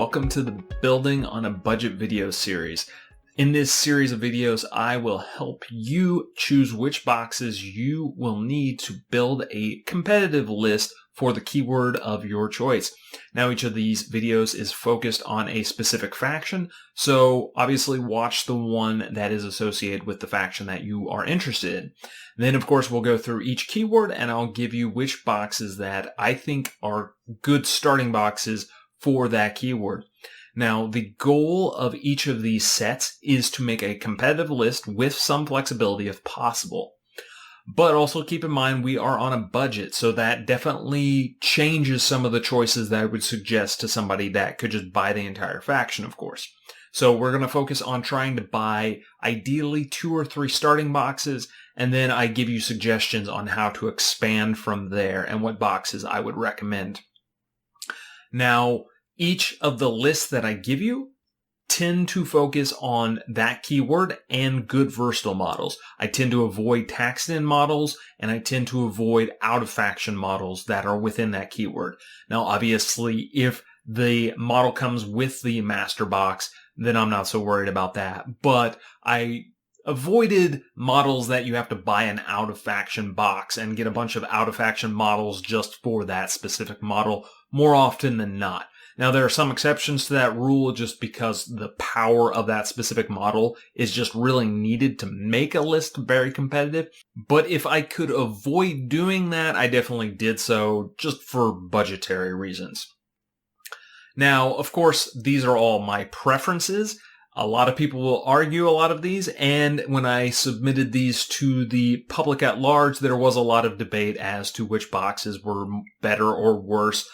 welcome to the Building on a Budget video series. In this series of videos, I will help you choose which boxes you will need to build a competitive list for the keyword of your choice. Now, each of these videos is focused on a specific faction, so obviously watch the one that is associated with the faction that you are interested in. Then, of course, we'll go through each keyword and I'll give you which boxes that I think are good starting boxes for that keyword. Now, the goal of each of these sets is to make a competitive list with some flexibility if possible. But also keep in mind we are on a budget, so that definitely changes some of the choices that I would suggest to somebody that could just buy the entire faction, of course. So we're going to focus on trying to buy ideally 2 or 3 starting boxes, and then I give you suggestions on how to expand from there and what boxes I would recommend. Now, each of the lists that I give you tend to focus on that keyword and good versatile models. I tend to avoid taxed-in models, and I tend to avoid out-of-faction models that are within that keyword. Now, obviously, if the model comes with the master box, then I'm not so worried about that. But I avoided models that you have to buy an out-of-faction box and get a bunch of out-of-faction models just for that specific model more often than not. Now, there are some exceptions to that rule just because the power of that specific model is just really needed to make a list very competitive. But if I could avoid doing that, I definitely did so just for budgetary reasons. Now, of course, these are all my preferences. A lot of people will argue a lot of these, and when I submitted these to the public at large, there was a lot of debate as to which boxes were better or worse.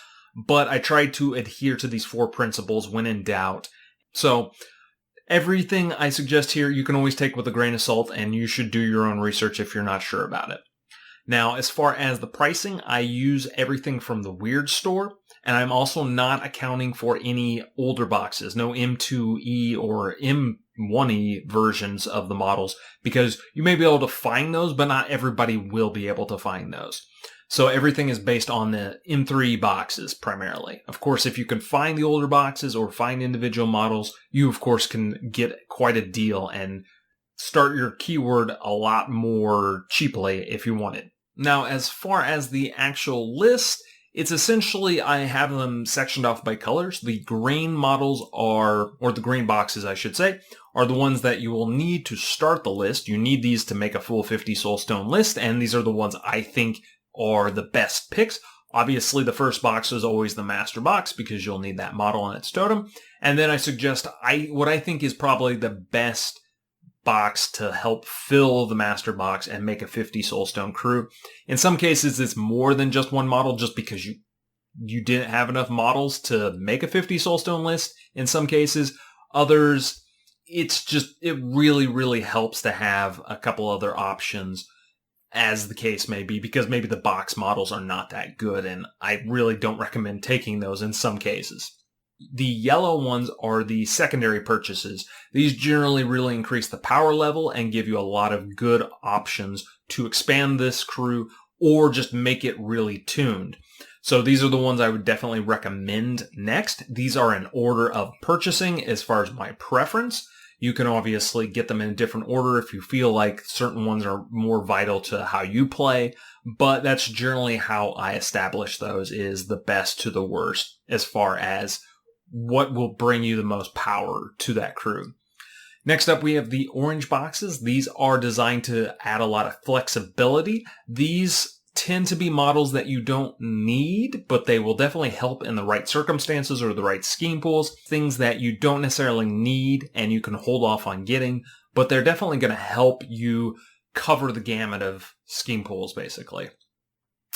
But I tried to adhere to these 4 principles when in doubt. So everything I suggest here, you can always take with a grain of salt, and you should do your own research if you're not sure about it. Now, as far as the pricing, I use everything from the Weird store, and I'm also not accounting for any older boxes, no M2E or M1E versions of the models, because you may be able to find those, but not everybody will be able to find those. So everything is based on the M3 boxes primarily. Of course, if you can find the older boxes or find individual models, you of course can get quite a deal and start your keyword a lot more cheaply if you want it. Now, as far as the actual list, it's essentially, I have them sectioned off by colors. The green models are, or the green boxes I should say, are the ones that you will need to start the list. You need these to make a full 50 soulstone list, and these are the ones I think are the best picks. Obviously, the first box is always the master box because you'll need that model on its totem. And then I suggest what I think is probably the best box to help fill the master box and make a 50 soulstone crew. In some cases, it's more than just one model just because you didn't have enough models to make a 50 soulstone list. In some cases, others, it really, really helps to have a couple other options, as the case may be, because maybe the box models are not that good, and I really don't recommend taking those in some cases. The yellow ones are the secondary purchases. These generally really increase the power level and give you a lot of good options to expand this crew or just make it really tuned. So these are the ones I would definitely recommend next. These are in order of purchasing as far as my preference. You can obviously get them in a different order if you feel like certain ones are more vital to how you play, but that's generally how I establish those, is the best to the worst as far as what will bring you the most power to that crew. Next up, we have the orange boxes. These are designed to add a lot of flexibility. These tend to be models that you don't need, but they will definitely help in the right circumstances or the right scheme pools. Things that you don't necessarily need and you can hold off on getting, but they're definitely going to help you cover the gamut of scheme pools, basically.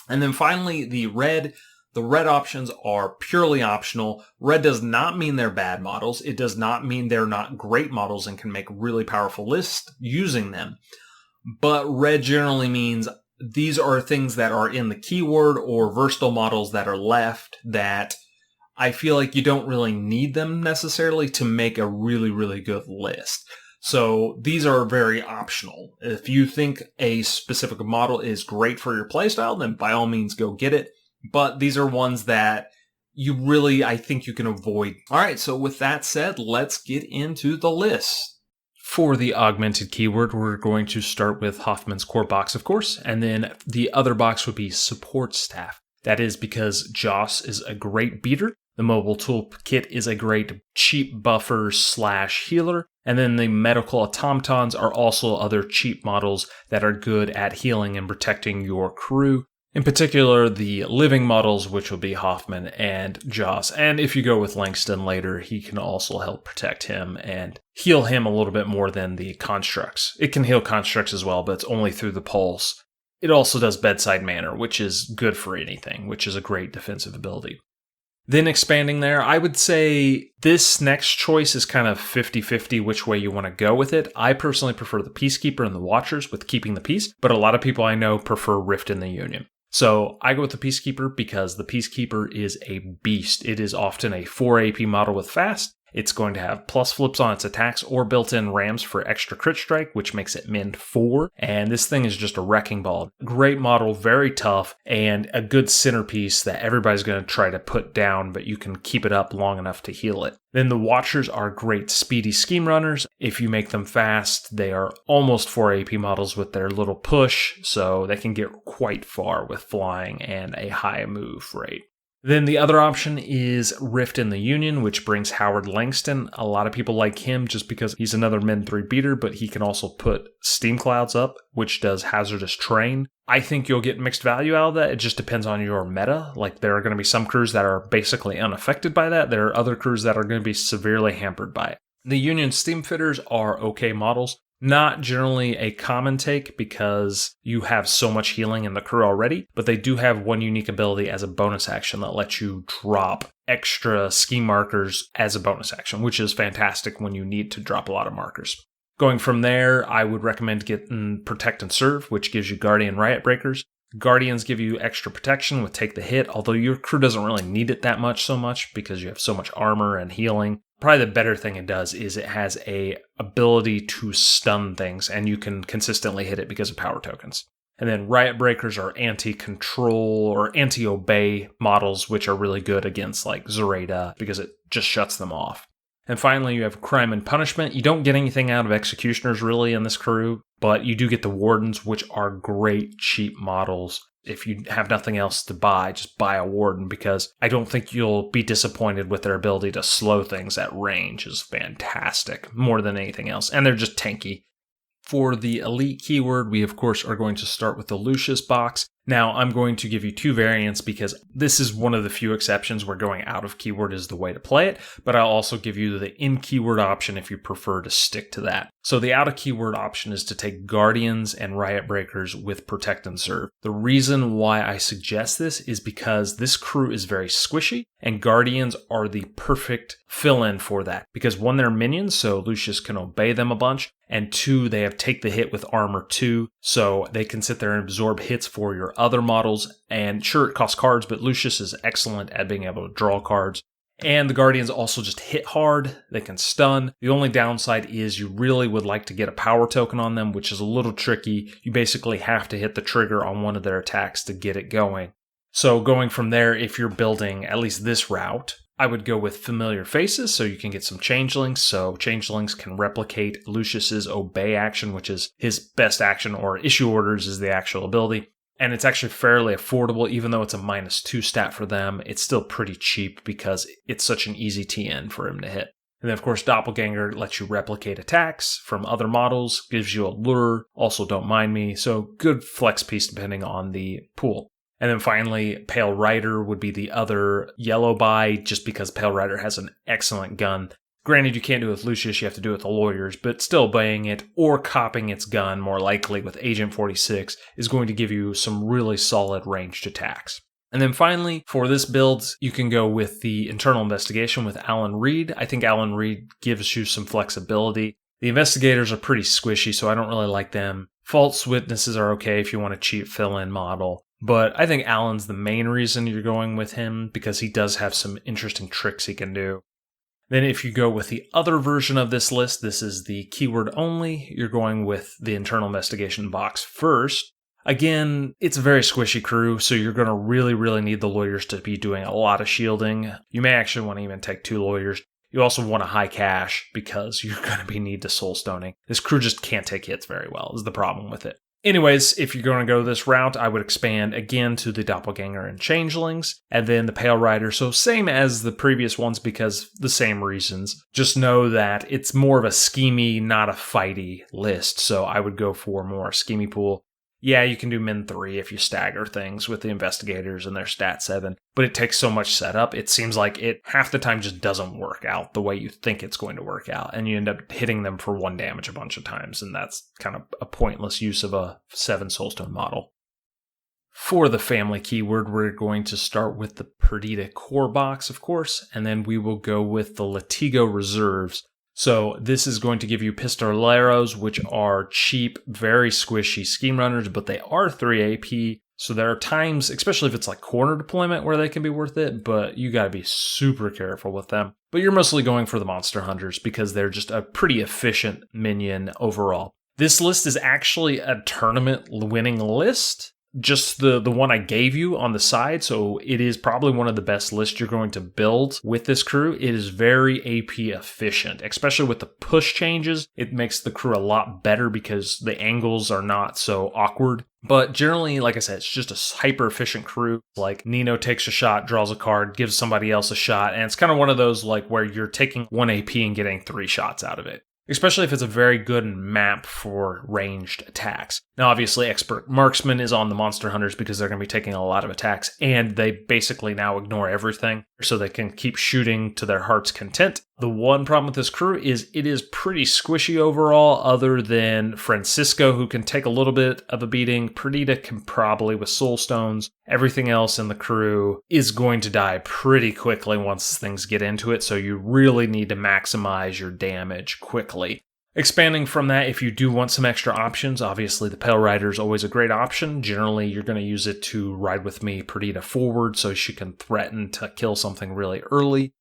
And then finally, the red. The red options are purely optional. Red does not mean they're bad models. It does not mean they're not great models and can make really powerful lists using them. But red generally means these are things that are in the keyword or versatile models that are left that I feel like you don't really need them necessarily to make a really, really good list. So these are very optional. If you think a specific model is great for your playstyle, then by all means go get it. But these are ones that I think you can avoid. All right, so with that said, let's get into the list. For the augmented keyword, we're going to start with Hoffman's core box, of course, and then the other box would be support staff. That is because Joss is a great beater. The mobile toolkit is a great cheap buffer / healer. And then the medical automatons are also other cheap models that are good at healing and protecting your crew. In particular, the living models, which will be Hoffman and Joss. And if you go with Langston later, he can also help protect him and heal him a little bit more than the constructs. It can heal constructs as well, but it's only through the pulse. It also does bedside manner, which is good for anything, which is a great defensive ability. Then expanding there, I would say this next choice is kind of 50-50 which way you want to go with it. I personally prefer the Peacekeeper and the Watchers with keeping the peace, but a lot of people I know prefer Rift in the Union. So I go with the Peacekeeper because the Peacekeeper is a beast. It is often a 4 AP model with fast. It's going to have plus flips on its attacks or built-in rams for extra crit strike, which makes it min 4. And this thing is just a wrecking ball. Great model, very tough, and a good centerpiece that everybody's going to try to put down, but you can keep it up long enough to heal it. Then the Watchers are great speedy scheme runners. If you make them fast, they are almost 4 AP models with their little push, so they can get quite far with flying and a high move rate. Then the other option is Rift in the Union, which brings Howard Langston. A lot of people like him just because he's another Min 3 beater, but he can also put Steam Clouds up, which does Hazardous Terrain. I think you'll get mixed value out of that. It just depends on your meta. Like, there are going to be some crews that are basically unaffected by that. There are other crews that are going to be severely hampered by it. The Union Steam Fitters are okay models. Not generally a common take because you have so much healing in the crew already, but they do have one unique ability as a bonus action that lets you drop extra scheme markers as a bonus action, which is fantastic when you need to drop a lot of markers. Going from there, I would recommend getting Protect and Serve, which gives you Guardian Riot Breakers. Guardians give you extra protection with Take the Hit, although your crew doesn't really need it that much because you have so much armor and healing. Probably the better thing it does is it has a ability to stun things, and you can consistently hit it because of power tokens. And then Riot Breakers are anti-control or anti-obey models, which are really good against like Zoraida because it just shuts them off. And finally, you have Crime and Punishment. You don't get anything out of Executioners really in this crew, but you do get the Wardens, which are great cheap models. If you have nothing else to buy, just buy a Warden because I don't think you'll be disappointed with their ability to slow things at range. Is fantastic, more than anything else. And they're just tanky. For the Elite keyword, we of course are going to start with the Lucius box. Now, I'm going to give you two variants because this is one of the few exceptions where going out of keyword is the way to play it, but I'll also give you the in-keyword option if you prefer to stick to that. So the out-of-keyword option is to take Guardians and Riot Breakers with Protect and Serve. The reason why I suggest this is because this crew is very squishy, and Guardians are the perfect fill-in for that. Because one, they're minions, so Lucius can obey them a bunch, and two, they have Take the Hit with Armor 2, so they can sit there and absorb hits for your other models. And sure, it costs cards, but Lucius is excellent at being able to draw cards. And the Guardians also just hit hard. They can stun. The only downside is you really would like to get a power token on them, which is a little tricky. You basically have to hit the trigger on one of their attacks to get it going. So going from there, if you're building at least this route, I would go with Familiar Faces so you can get some Changelings. So Changelings can replicate Lucius's Obey action, which is his best action, or Issue Orders is the actual ability. And it's actually fairly affordable, even though it's a -2 stat for them. It's still pretty cheap because it's such an easy TN for him to hit. And then, of course, Doppelganger lets you replicate attacks from other models, gives you a lure, also Don't Mind Me, so good flex piece depending on the pool. And then finally, Pale Rider would be the other yellow buy, just because Pale Rider has an excellent gun. Granted, you can't do it with Lucius, you have to do it with the Lawyers, but still obeying it or copying its gun, more likely with Agent 46, is going to give you some really solid ranged attacks. And then finally, for this build, you can go with the Internal Investigation with Alan Reed. I think Alan Reed gives you some flexibility. The Investigators are pretty squishy, so I don't really like them. False Witnesses are okay if you want a cheap fill-in model. But I think Alan's the main reason you're going with him because he does have some interesting tricks he can do. Then if you go with the other version of this list, this is the keyword only, you're going with the Internal Investigation box first. Again, it's a very squishy crew, so you're going to really need the lawyers to be doing a lot of shielding. You may actually want to even take 2 lawyers. You also want a high cash because you're going to need to soul stoning. This crew just can't take hits very well, is the problem with it. Anyways, if you're going to go this route, I would expand again to the Doppelganger and Changelings, and then the Pale Rider. So same as the previous ones because the same reasons. Just know that it's more of a schemy, not a fighty list. So I would go for more schemy pool. Yeah, you can do min 3 if you stagger things with the investigators and their stat 7, but it takes so much setup. It seems like it half the time just doesn't work out the way you think it's going to work out, and you end up hitting them for 1 damage a bunch of times, and that's kind of a pointless use of a 7 Soulstone model. For the family keyword, we're going to start with the Perdita core box, of course, and then we will go with the Latigo reserves. So this is going to give you Pistoleros, which are cheap, very squishy scheme runners, but they are 3 AP. So there are times, especially if it's like corner deployment, where they can be worth it, but you got to be super careful with them. But you're mostly going for the Monster Hunters because they're just a pretty efficient minion overall. This list is actually a tournament winning list. Just the one I gave you on the side, so it is probably one of the best lists you're going to build with this crew. It is very AP efficient, especially with the push changes. It makes the crew a lot better because the angles are not so awkward. But generally, like I said, it's just a hyper efficient crew. Like Nino takes a shot, draws a card, gives somebody else a shot, and it's kind of one of those like where you're taking 1 AP and getting 3 shots out of it. Especially if it's a very good map for ranged attacks. Now, obviously, Expert Marksman is on the Monster Hunters because they're going to be taking a lot of attacks, and they basically now ignore everything, so they can keep shooting to their heart's content. The one problem with this crew is it is pretty squishy overall, other than Francisco, who can take a little bit of a beating. Perdita can probably with Soul Stones. Everything else in the crew is going to die pretty quickly once things get into it, so you really need to maximize your damage quickly. Expanding from that, if you do want some extra options, obviously the Pale Rider is always a great option. Generally, you're going to use it to ride with me Perdita forward so she can threaten to kill something really early.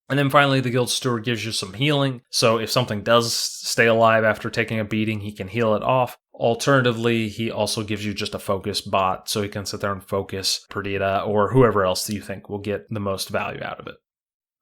And then finally, the Guild Steward gives you some healing. So if something does stay alive after taking a beating, he can heal it off. Alternatively, he also gives you just a focus bot, so he can sit there and focus Perdita or whoever else you think will get the most value out of it.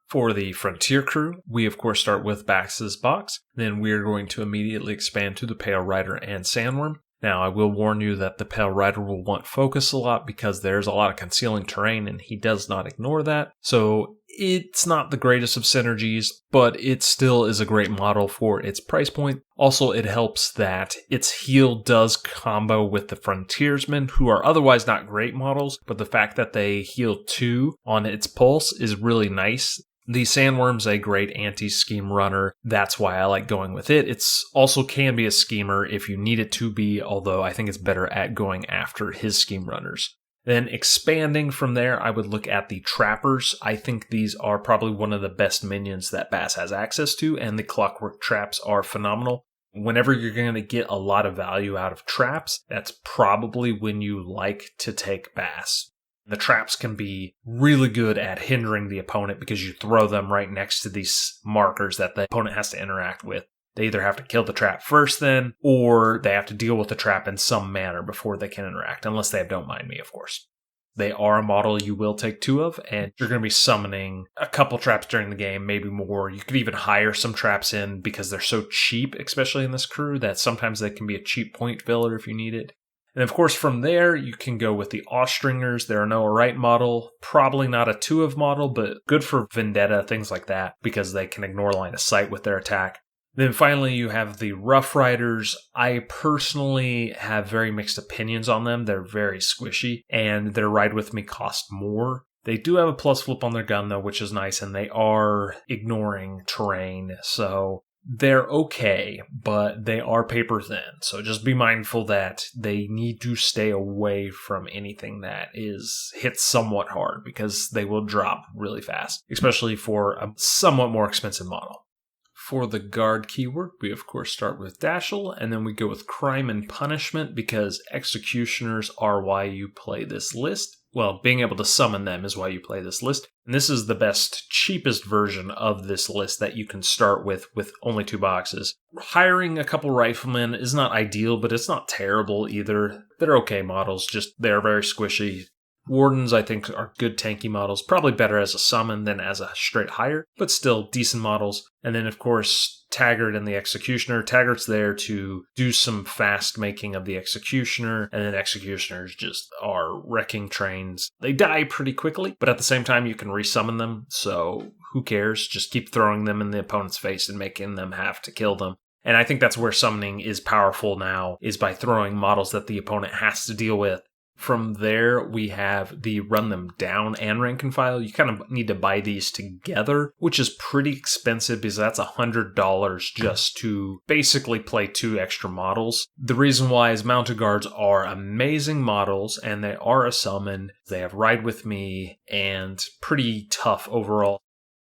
For the Frontier crew, we of course start with Bax's box. Then we're going to immediately expand to the Pale Rider and Sandworm. Now, I will warn you that the Pale Rider will want focus a lot because there's a lot of concealing terrain and he does not ignore that. So it's not the greatest of synergies, but it still is a great model for its price point. Also, it helps that its heal does combo with the Frontiersmen, who are otherwise not great models, but the fact that they heal 2 on its pulse is really nice. The Sandworm's a great anti-scheme runner. That's why I like going with it. It's also can be a schemer if you need it to be, although I think it's better at going after his scheme runners. Then expanding from there, I would look at the Trappers. I think these are probably one of the best minions that Bass has access to, and the Clockwork Traps are phenomenal. Whenever you're going to get a lot of value out of traps, that's probably when you like to take Bass. The traps can be really good at hindering the opponent because you throw them right next to these markers that the opponent has to interact with. They either have to kill the trap first then, or they have to deal with the trap in some manner before they can interact, unless they have Don't Mind Me, of course. They are a model you will take 2 of, and you're going to be summoning a couple traps during the game, maybe more. You could even hire some traps in because they're so cheap, especially in this crew, that sometimes they can be a cheap point filler if you need it. And of course, from there, you can go with the Austringers. They're a Noah Wright model, probably not a 2 of model, but good for Vendetta, things like that, because they can ignore line of sight with their attack. Then finally, you have the Rough Riders. I personally have very mixed opinions on them. They're very squishy, and their Ride With Me cost more. They do have a plus flip on their gun, though, which is nice, and they are ignoring terrain, so they're okay, but they are paper thin. So just be mindful that they need to stay away from anything that hits somewhat hard because they will drop really fast, especially for a somewhat more expensive model. For the guard keyword, we of course start with Dashel, and then we go with Crime and Punishment because executioners are why you play this list. Well, being able to summon them is why you play this list. And this is the best, cheapest version of this list that you can start with only 2 boxes. Hiring a couple riflemen is not ideal, but it's not terrible either. they're okay models, just they're very squishy. Wardens, I think, are good tanky models, probably better as a summon than as a straight hire, but still decent models. And then, of course, Taggart and the Executioner. Taggart's there to do some fast making of the Executioner, and then Executioners just are wrecking trains. They die pretty quickly, but at the same time, you can resummon them, so who cares? Just keep throwing them in the opponent's face and making them have to kill them. And I think that's where summoning is powerful now, is by throwing models that the opponent has to deal with. From there, we have the run them down and rank and file. You kind of need to buy these together, which is pretty expensive because that's $100 just to basically play 2 extra models. The reason why is Mounted Guards are amazing models and they are a summon. They have Ride With Me and pretty tough overall.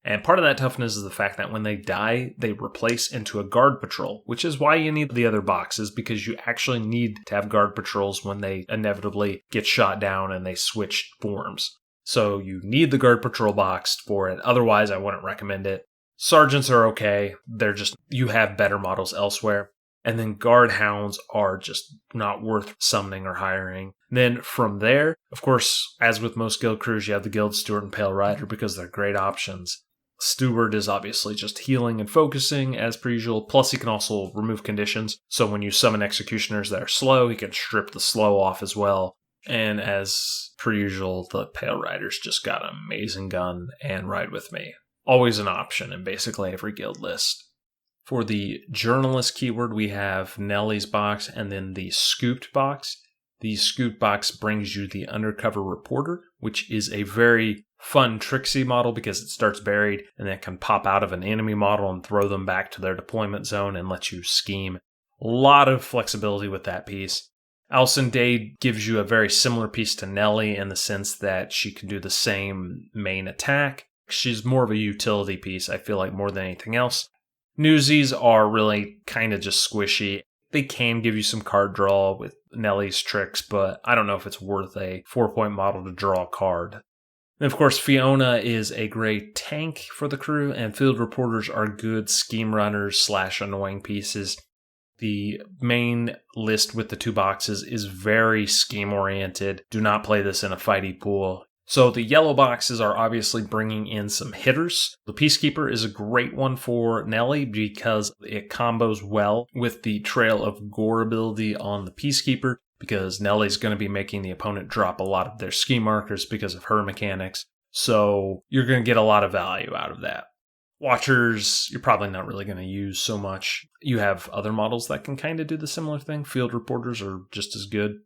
And part of that toughness is the fact that when they die, they replace into a guard patrol, which is why you need the other boxes, because you actually need to have guard patrols when they inevitably get shot down and they switch forms. So you need the guard patrol box for it. Otherwise, I wouldn't recommend it. Sergeants are okay. They're just, you have better models elsewhere. And then guard hounds are just not worth summoning or hiring. Then from there, of course, as with most guild crews, you have the Guild Steward and Pale Rider because they're great options. Steward is obviously just healing and focusing as per usual, plus he can also remove conditions. So when you summon Executioners that are slow, he can strip the slow off as well. And as per usual, the Pale Rider's just got an amazing gun and Ride With Me. Always an option in basically every guild list. For the Journalist keyword, we have Nellie's box and then the Scooped box. The Scooped box brings you the Undercover Reporter, which is a very fun Trixie model because it starts buried and then can pop out of an enemy model and throw them back to their deployment zone and let you scheme. A lot of flexibility with that piece. Alison Dade gives you a very similar piece to Nellie in the sense that she can do the same main attack. She's more of a utility piece, I feel like, more than anything else. Newsies are really kind of just squishy. They can give you some card draw with Nellie's tricks, but I don't know if it's worth a 4-point model to draw a card. And of course, Fiona is a great tank for the crew, and Field Reporters are good scheme runners / annoying pieces. The main list with the 2 boxes is very scheme-oriented. Do not play this in a fighty pool. So the yellow boxes are obviously bringing in some hitters. The Peacekeeper is a great one for Nellie because it combos well with the Trail of Gore ability on the Peacekeeper, because Nellie's going to be making the opponent drop a lot of their ski markers because of her mechanics. So you're going to get a lot of value out of that. Watchers, you're probably not really going to use so much. You have other models that can kind of do the similar thing. Field Reporters are just as good.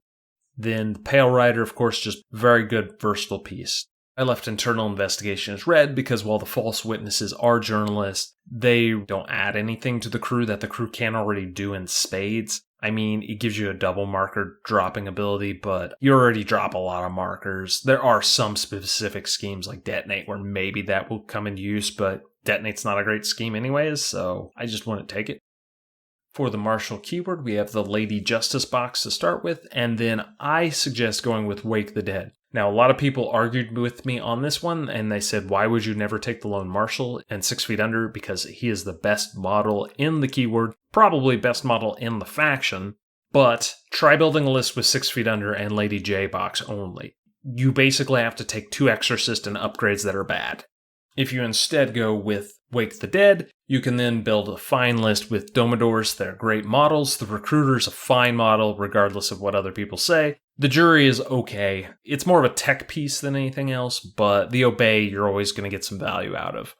Then the Pale Rider, of course, just very good versatile piece. I left Internal Investigation as red because while the False Witnesses are journalists, they don't add anything to the crew that the crew can already do in spades. I mean, it gives you a double marker dropping ability, but you already drop a lot of markers. There are some specific schemes like Detonate where maybe that will come into use, but Detonate's not a great scheme anyways, so I just wouldn't take it. For the Marshal keyword, we have the Lady Justice box to start with, and then I suggest going with Wake the Dead. Now, a lot of people argued with me on this one, and they said, why would you never take the Lone Marshal and 6 Feet Under? Because he is the best model in the keyword, probably best model in the faction, but try building a list with 6 Feet Under and Lady J box only. You basically have to take 2 Exorcist and upgrades that are bad. If you instead go with Wake the Dead, you can then build a fine list with Domidors. They're great models. The Recruiter's a fine model, regardless of what other people say. The Jury is okay. It's more of a tech piece than anything else, but the Obey you're always going to get some value out of.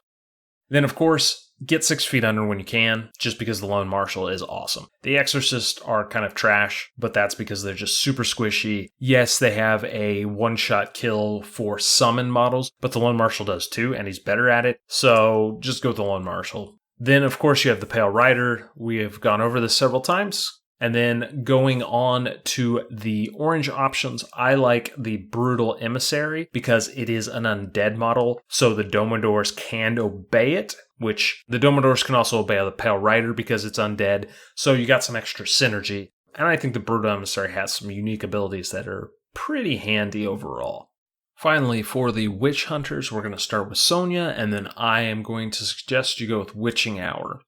Then, of course, get 6 Feet Under when you can, just because the Lone Marshal is awesome. The Exorcists are kind of trash, but that's because they're just super squishy. Yes, they have a one-shot kill for summon models, but the Lone Marshal does too, and he's better at it, so just go with the Lone Marshal. Then, of course, you have the Pale Rider. We have gone over this several times. And then going on to the orange options, I like the Brutal Emissary because it is an undead model, so the Domidors can obey it, which the Domidors can also obey the Pale Rider because it's undead, so you got some extra synergy. And I think the Brutal Emissary has some unique abilities that are pretty handy overall. Finally, for the Witch Hunters, we're going to start with Sonya, and then I am going to suggest you go with Witching Hour.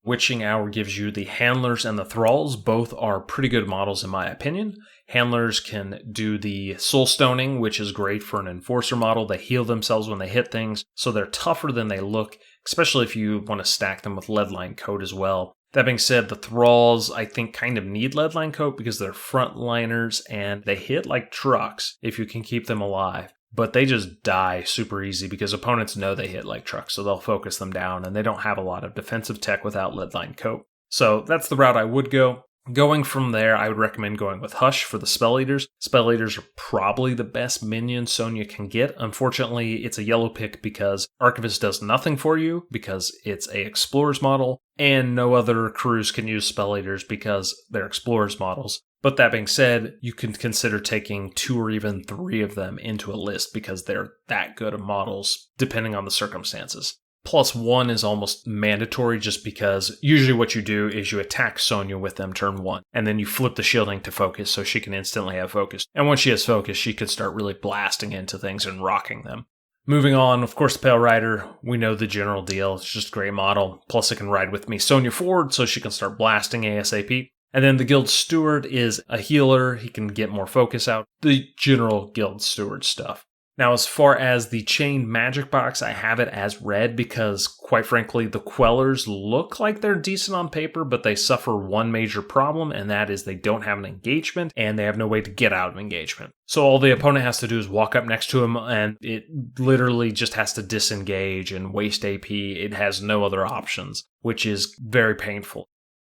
Witching Hour gives you the Handlers and the Thralls. Both are pretty good models in my opinion. Handlers can do the Soul Stoning, which is great for an Enforcer model. They heal themselves when they hit things, so they're tougher than they look, especially if you want to stack them with Leadline Coat as well. That being said, the Thralls, I think, kind of need Leadline Coat because they're frontliners and they hit like trucks if you can keep them alive. But they just die super easy because opponents know they hit like trucks, so they'll focus them down, and they don't have a lot of defensive tech without Leadline Coat. So that's the route I would go. Going from there, I would recommend going with Hush for the Spell Eaters. Spell Eaters are probably the best minion Sonya can get. Unfortunately, it's a yellow pick because Archivist does nothing for you because it's a Explorer's model, and no other crews can use Spell Eaters because they're Explorer's models. But that being said, you can consider taking 2 or even 3 of them into a list because they're that good of models, depending on the circumstances. +1 is almost mandatory just because usually what you do is you attack Sonya with them turn 1, and then you flip the shielding to focus so she can instantly have focus. And once she has focus, she can start really blasting into things and rocking them. Moving on, of course, Pale Rider, we know the general deal. It's just a great model. Plus it can ride with me Sonya forward so she can start blasting ASAP. And then the Guild Steward is a healer. He can get more focus out. The general Guild Steward stuff. Now, as far as the Chained Magic box, I have it as red because, quite frankly, the Quellers look like they're decent on paper, but they suffer one major problem, and that is they don't have an engagement, and they have no way to get out of engagement. So all the opponent has to do is walk up next to him, and it literally just has to disengage and waste AP. It has no other options, which is very painful.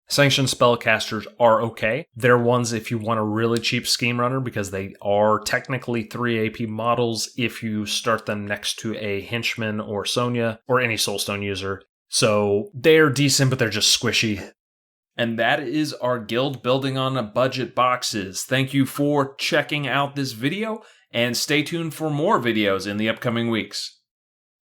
Sanctioned spellcasters are okay. They're ones if you want a really cheap scheme runner because they are technically 3 AP models if you start them next to a henchman or Sonya or any Soulstone user. So they're decent, but they're just squishy. And that is our guild building on a budget boxes. Thank you for checking out this video and stay tuned for more videos in the upcoming weeks.